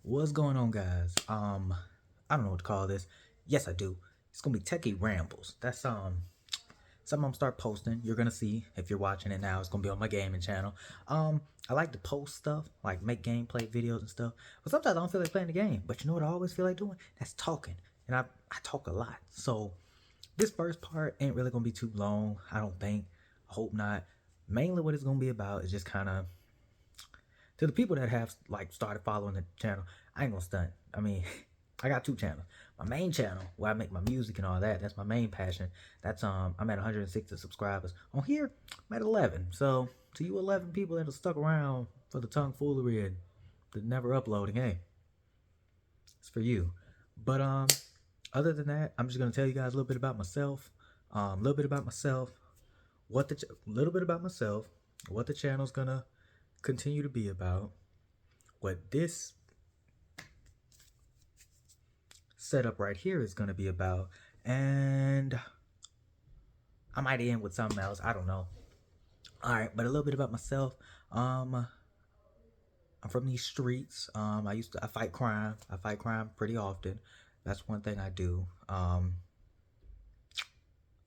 What's going on, guys? I don't know what to call this. Yes, I do. It's gonna be Teki Rambles. That's something I'm gonna start posting. You're gonna see if you're watching it now. It's gonna be on my gaming channel. I like to post stuff, like make gameplay videos and stuff. But sometimes I don't feel like playing the game. But you know what I always feel like doing? That's talking. And I talk a lot. So this first part ain't really gonna be too long. I don't think. I hope not. Mainly what it's gonna be about is just kind of to the people that have like started following the channel. I ain't gonna stunt. I mean, I got two channels. My main channel where I make my music and all that. That's my main passion. That's I'm at 160 subscribers. On here, I'm at 11. So to you 11 people that have stuck around for the tomfoolery and the never uploading, hey, it's for you. But other than that, I'm just gonna tell you guys a little bit about myself. A little bit about myself. Little bit about myself. What the channel's gonna continue to be about. What this setup right here is going to be about, and I might end with something else. I don't know. All right, but a little bit about myself. I'm from these streets. I fight crime. I fight crime pretty often. That's one thing I do.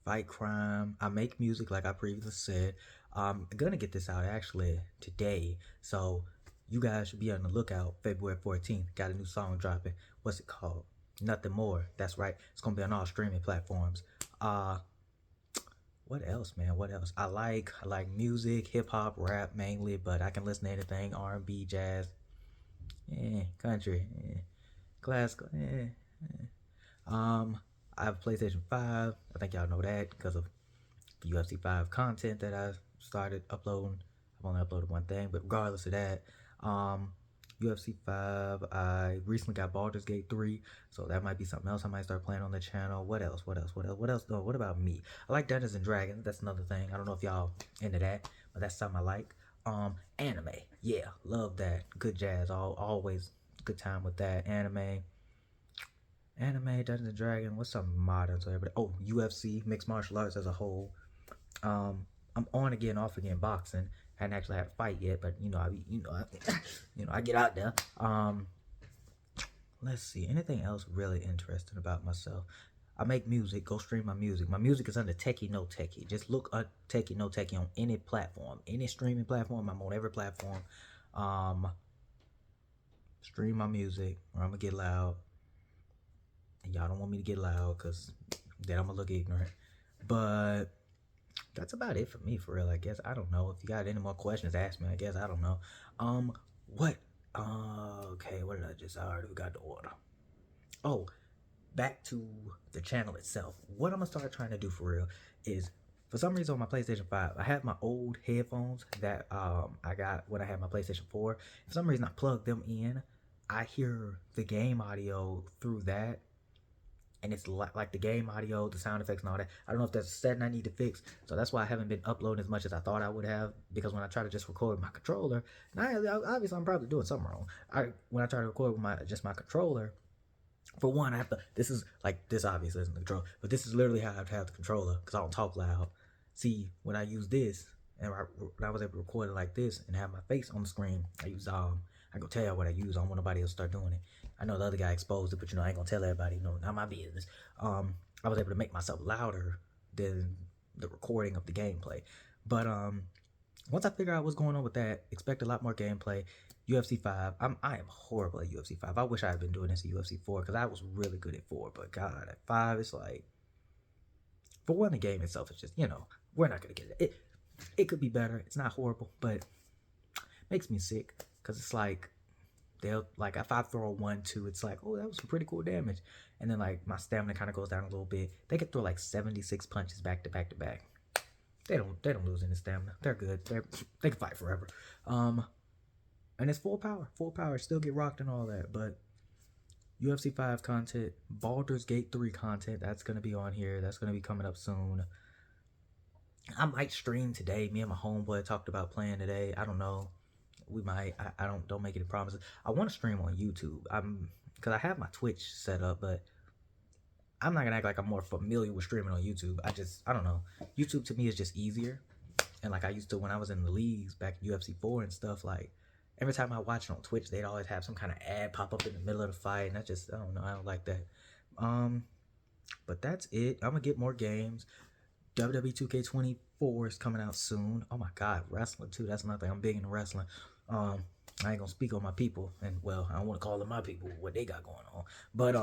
Fight crime. I make music, like I previously said. I'm gonna get this out actually today, so you guys should be on the lookout. February 14th, got a new song dropping. What's it called? Nothing More. That's right. It's gonna be on all streaming platforms. Uh, what else, man? What else? I like music, hip hop, rap mainly, but I can listen to anything: R&B, jazz, country, classical. Um, I have a PlayStation 5. I think y'all know that because of the UFC 5 content that I started uploading. I've only uploaded one thing, but regardless of that, um, UFC 5, I recently got Baldur's Gate 3, so that might be something else I might start playing on the channel. What else? What else? What else? What else? No, what about me? I like Dungeons and Dragons. That's another thing. I don't know if y'all into that, but that's something I like. Anime. Yeah, love that. Good jazz. Always good time with that. Anime, Dungeons and Dragons. What's something modern so everybody? Oh, UFC, mixed martial arts as a whole. I'm on again, off again boxing. I hadn't actually had a fight yet, but I get out there. Let's see, anything else really interesting about myself? I make music. Go stream my music. My music is under Teki No Teki. Just look up Teki No Teki on any platform, any streaming platform. I'm on every platform. Um, Stream my music, or I'm gonna get loud. And y'all don't want me to get loud, cause then I'm gonna look ignorant. But that's about it for me, for real. I guess I don't know if you got any more questions. Ask me. I guess I don't know. What? Okay. What did I just? I already got the order. Oh, back to the channel itself. What I'm gonna start trying to do for real is, for some reason on my PlayStation 5, I have my old headphones that I got when I had my PlayStation 4. For some reason, I plugged them in. I hear the game audio through that, and it's like the game audio, the sound effects, and all that. I don't know if that's a setting I need to fix, so that's why I haven't been uploading as much as I thought I would have. Because when I try to just record with my controller, now obviously I'm probably doing something wrong. When I try to record with my controller, for one, I have to. This is like this obviously isn't the control, but this is literally how I have to have the controller because I don't talk loud. See, when I use this, and when I was able to record it like this and have my face on the screen, I go tell y'all what I use. I don't want nobody else to start doing it. I know the other guy exposed it, but I ain't gonna tell everybody. Not my business. I was able to make myself louder than the recording of the gameplay. But once I figure out what's going on with that, expect a lot more gameplay. UFC 5. I am horrible at UFC 5. I wish I had been doing this at UFC 4 because I was really good at 4. But God, at 5, it's like, for one, the game itself is just, we're not gonna get it. It could be better. It's not horrible, but it makes me sick because it's like they'll like if I throw a 1-2, it's like, oh, that was some pretty cool damage, and then like my stamina kind of goes down a little bit. They could throw like 76 punches back to back to back. They don't lose any stamina. They're good. They can fight forever. And it's full power. Full power. Still get rocked and all that. But UFC 5 content, Baldur's Gate 3 content, that's gonna be on here. That's gonna be coming up soon. I might stream today. Me and my homeboy talked about playing today. I don't know. We might. I don't make any promises. I want to stream on YouTube. Because I have my Twitch set up, but I'm not gonna act like I'm more familiar with streaming on YouTube. I don't know. YouTube to me is just easier. And like I used to when I was in the leagues back in UFC 4 and stuff, like every time I watch it on Twitch, they'd always have some kind of ad pop up in the middle of the fight, and I don't know, I don't like that. But that's it. I'm gonna get more games. WWE 2K24 is coming out soon. Oh my God, wrestling too. That's another thing. I'm big into wrestling. I ain't gonna speak on my people, and well, I don't want to call them my people what they got going on. But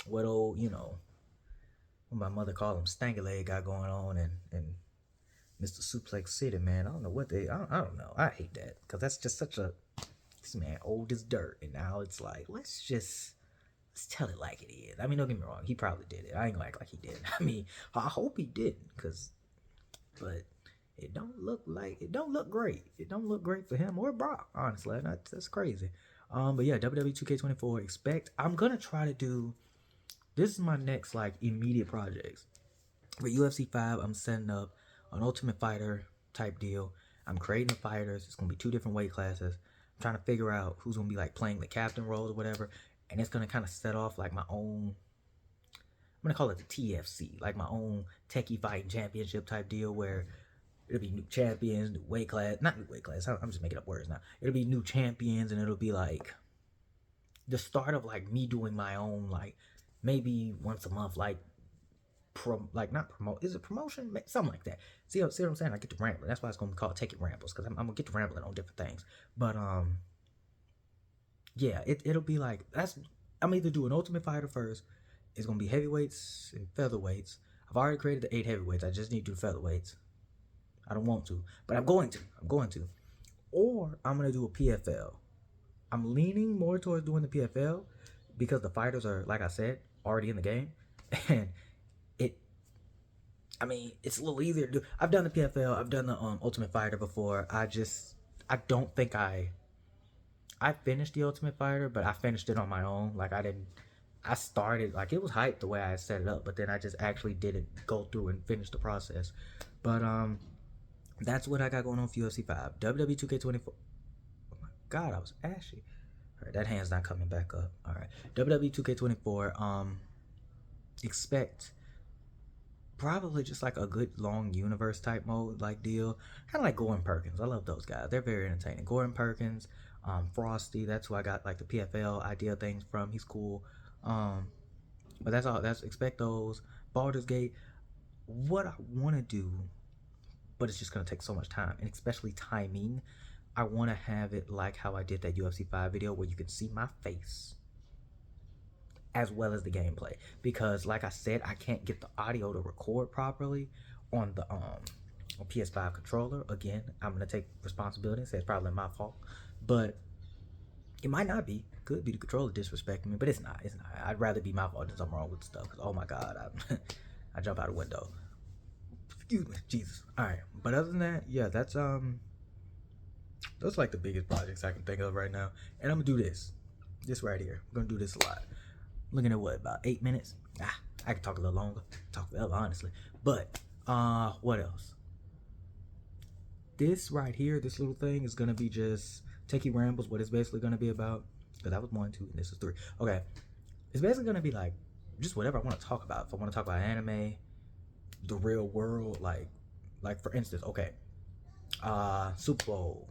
what old what my mother called them Stangerleg got going on, and Mr. Suplex City, man. I don't know what I don't know. I hate that because that's just such a this man old as dirt, and now it's like let's tell it like it is. I mean, don't get me wrong, he probably did it. I ain't gonna act like he didn't. I mean, I hope he didn't, but it don't look great. It don't look great for him or Brock, honestly. That's crazy. But yeah, WWE 2K24. I'm gonna try to do. This is my next like immediate projects. For UFC 5, I'm setting up an Ultimate Fighter type deal. I'm creating the fighters. It's gonna be 2 different weight classes. I'm trying to figure out who's gonna be like playing the captain roles or whatever, and it's gonna kind of set off like my own. I'm gonna call it the TFC, like my own Teki Fighting Championship type deal where it'll be new champions, new weight class, not new weight class. I'm just making up words now. It'll be new champions, and it'll be like the start of like me doing my own like maybe once a month like not promote. Is it promotion? Something like that. See what I'm saying? I get to rambling. That's why it's gonna be called Teki Rambles because I'm gonna get to rambling on different things. But yeah, it'll be like I'm either doing Ultimate Fighter first. It's gonna be heavyweights and featherweights. I've already created the 8 heavyweights. I just need to do featherweights. I don't want to, but I'm going to. Or I'm gonna do a PFL. I'm leaning more towards doing the PFL because the fighters are, like I said, already in the game, and it's a little easier to do. I've done the PFL. I've done the Ultimate Fighter before. I don't think I finished the Ultimate Fighter, but I finished it on my own. Like I started like it was hyped the way I set it up, but then I just actually didn't go through and finish the process. But that's what I got going on for UFC 5. WWE 2K24. Oh my God, I was ashy. All right, that hand's not coming back up. All right, WWE 2K24. Expect probably just like a good long universe type mode like deal, kind of like Gordon Perkins. I love those guys. They're very entertaining. Gordon Perkins, Frosty. That's who I got like the PFL idea things from. He's cool. But that's all. That's expect those. Baldur's Gate. What I want to do, but it's just gonna take so much time, and especially timing. I want to have it like how I did that UFC 5 video where you can see my face as well as the gameplay, because like I said, I can't get the audio to record properly on the PS5 controller. Again, I'm gonna take responsibility and say it's probably my fault, but it might not be. Could be the controller disrespecting me, but it's not. I'd rather be my fault than something wrong with stuff. Cause oh my God, I jump out a window. Excuse me, Jesus. All right, but other than that, yeah, that's those are like the biggest projects I can think of right now. And I'm gonna do this right here. I'm gonna do this a lot. Looking at what, about 8 minutes? I could talk a little longer. Talk forever, honestly. But what else? This right here, this little thing is gonna be just Teki Rambles. What it's basically gonna be about. Because that was 1, 2, and this is 3. Okay, it's basically gonna be like just whatever I want to talk about. If I want to talk about anime, the real world, like for instance, okay, Super Bowl.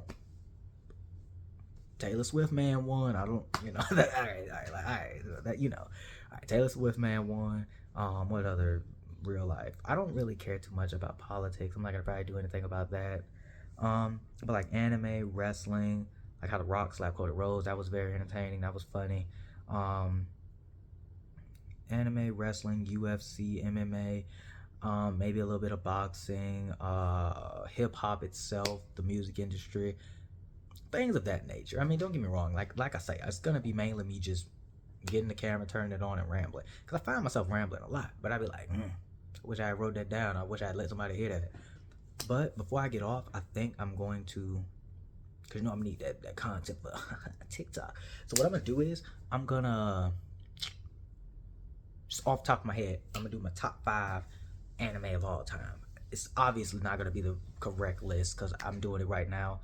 Taylor Swift man won. I don't, that. All right, that All right, Taylor Swift man won. What other real life? I don't really care too much about politics. I'm not gonna probably do anything about that. But like anime, wrestling, like how The Rock slapped Cody Rhodes. That was very entertaining. That was funny. Anime, wrestling, UFC, MMA. Maybe a little bit of boxing, hip hop itself, the music industry, things of that nature. I mean, don't get me wrong. Like I say, it's gonna be mainly me just getting the camera, turning it on, and rambling. Cause I find myself rambling a lot, but I'd be like, I wish I had wrote that down. I wish I had let somebody hear that. But before I get off, I think I'm going to, cause I'm gonna need that content for TikTok. So what I'm gonna do is I'm gonna just off the top of my head, I'm gonna do my top 5 anime of all time. It's obviously not gonna be the correct list because I'm doing it right now.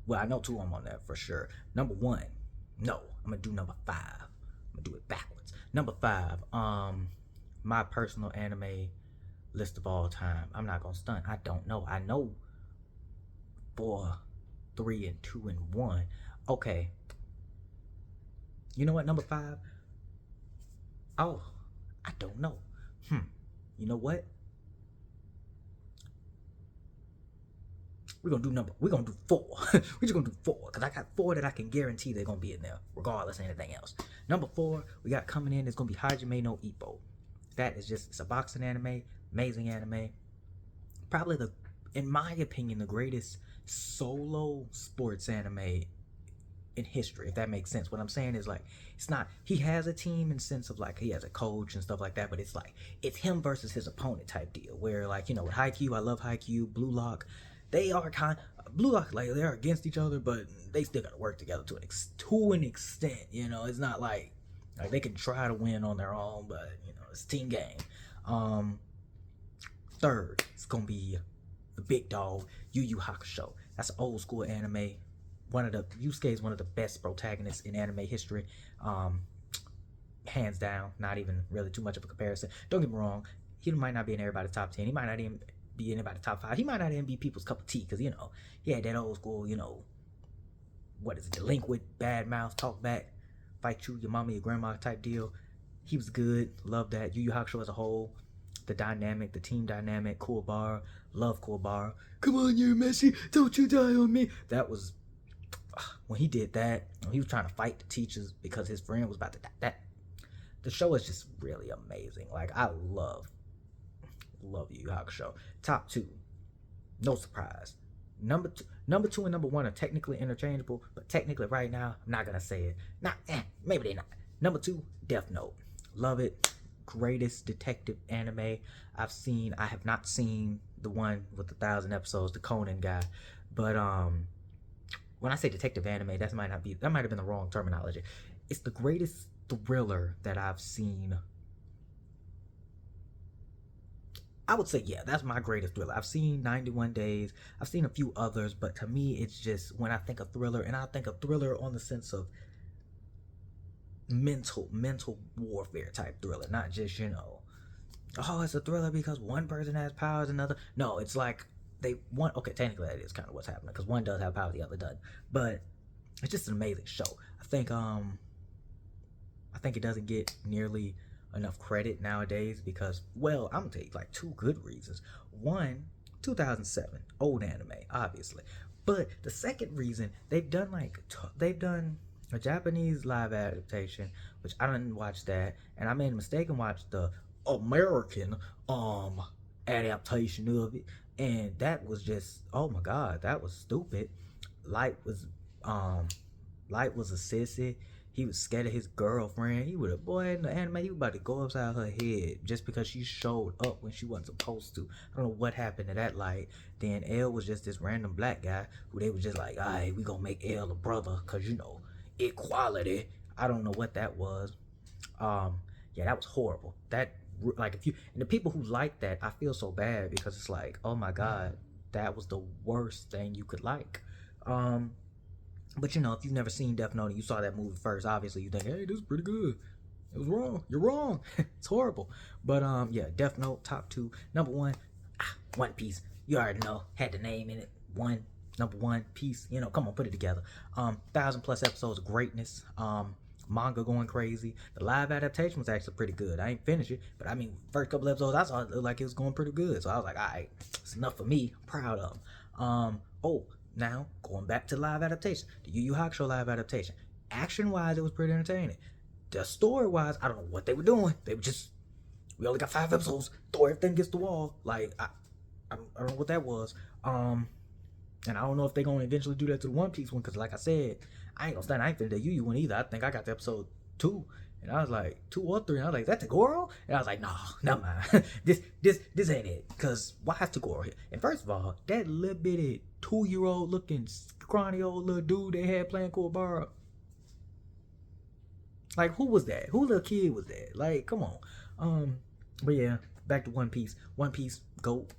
Well, I know 2 of them on there for sure. Number 1, no, I'm gonna do number 5. I'm gonna do it backwards. Number 5, my personal anime list of all time. I'm not gonna stunt. I don't know. I know 4, 3, and 2, and 1. Okay, you know what? Number 5. Oh, I don't know. You know what? We're gonna do 4. We're just gonna do 4 because I got 4 that I can guarantee they're gonna be in there regardless of anything else. Number 4 we got coming in is gonna be Hajime no Ippo. That is just, it's a boxing anime, amazing anime. Probably in my opinion, the greatest solo sports anime in history, if that makes sense. What I'm saying is, like, it's not, he has a team in the sense of like he has a coach and stuff like that, but it's like it's him versus his opponent type deal. Where, like, you know, with Haikyuu, I love Haikyuu, Blue Lock, they are kind Blue Lock, like, they're against each other, but they still gotta work together to an extent. You know, it's not like they can try to win on their own, but you know, it's a team game. Third, it's gonna be the big dog, Yu Yu Hakusho. That's an old school anime. Yusuke is one of the best protagonists in anime history. Hands down, not even really too much of a comparison. Don't get me wrong, he might not be in everybody's top 10. He might not even be in anybody's top 5. He might not even be people's cup of tea, because, you know, he had that old school, you know, what is it, delinquent, bad mouth, talk back, fight you, your mama, your grandma type deal. He was good, loved that. Yu Yu Hakusho as a whole, the dynamic, the team dynamic, Kuwabara, love Kuwabara. Come on, you're Messi, don't you die on me. That was, when he did that, when he was trying to fight the teachers because his friend was about to die. The show is just really amazing. Like, I love Yu Yu Hakusho. Top 2, no surprise. Number two and number 1 are technically interchangeable, but technically right now I'm not gonna say it. Maybe they're not. Number 2, Death Note. Love it. Greatest detective anime I've seen. I have not seen the one with 1,000 episodes, the Conan guy, but when I say detective anime, that might have been the wrong terminology. It's the greatest thriller that I've seen. I would say, yeah, that's my greatest thriller. I've seen 91 Days. I've seen a few others, but to me, it's just, when I think of thriller, and I think of thriller on the sense of mental warfare type thriller, not just, you know, oh, it's a thriller because one person has powers, another. No, it's like okay, technically that is kind of what's happening, because one does have power, the other doesn't. But it's just an amazing show. I think it doesn't get nearly enough credit nowadays because, well, I'm gonna tell you like 2 good reasons. One, 2007, old anime, obviously. But the second reason, they've done a Japanese live adaptation, which I didn't watch that, and I made a mistake and watched the American adaptation of it, and that was just, oh my god, that was stupid. Light was Light was a sissy. He was scared of his girlfriend. He would have, boy, in the anime, he was about to go upside her head just because she showed up when she wasn't supposed to. I don't know what happened to that Light. Then L was just this random black guy who they was just like, all right, we gonna make L a brother because, you know, equality. I don't know what that was. Yeah, that was horrible. That, like, if you, and the people who like that, I feel so bad because it's like, oh my god, that was the worst thing you could like. But you know, if you've never seen Death Note and you saw that movie first, obviously you think, hey, this is pretty good. It was wrong. You're wrong. It's horrible. But yeah, Death Note, top 2. Number 1, One Piece. You already know, had the name in it. Number 1 Piece. You know, come on, put it together. 1,000+ episodes of greatness. Manga going crazy. The live adaptation was actually pretty good. I ain't finished it, but I mean, first couple episodes I saw, it looked like it was going pretty good. So I was like, all right, it's enough for me. I'm proud of them. Now, going back to live adaptation, the Yu Yu Hakusho live adaptation. Action-wise, it was pretty entertaining. The story-wise, I don't know what they were doing. They were just, we only got 5 episodes, throw everything against the wall. Like, I don't know what that was. And I don't know if they're going to eventually do that to the One Piece one, because like I said, I ain't finna the Yu Yu one either. I think I got to episode 2. And I was like, 2 or 3. And I was like, is that Tagoro? And I was like, no, never mind. this ain't it. Because why is Tagoro here? And first of all, that little bitty 2-year-old looking scrawny old little dude they had playing Kuwabara. Like, who was that? Who little kid was that? Like, come on. But yeah, back to One Piece. One Piece, GOAT.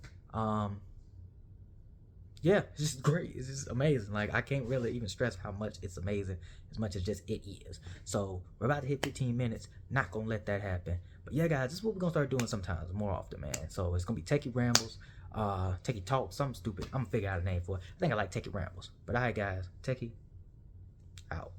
Yeah, it's just great. It's just amazing. Like, I can't really even stress how much it's amazing as much as just it is. So we're about to hit 15 minutes. Not gonna let that happen. But yeah, guys, this is what we're gonna start doing sometimes, more often, man. So it's gonna be Teki Rambles, Teki Talk, something stupid. I'm gonna figure out a name for it. I think I like Teki Rambles. But alright, guys, Teki Out.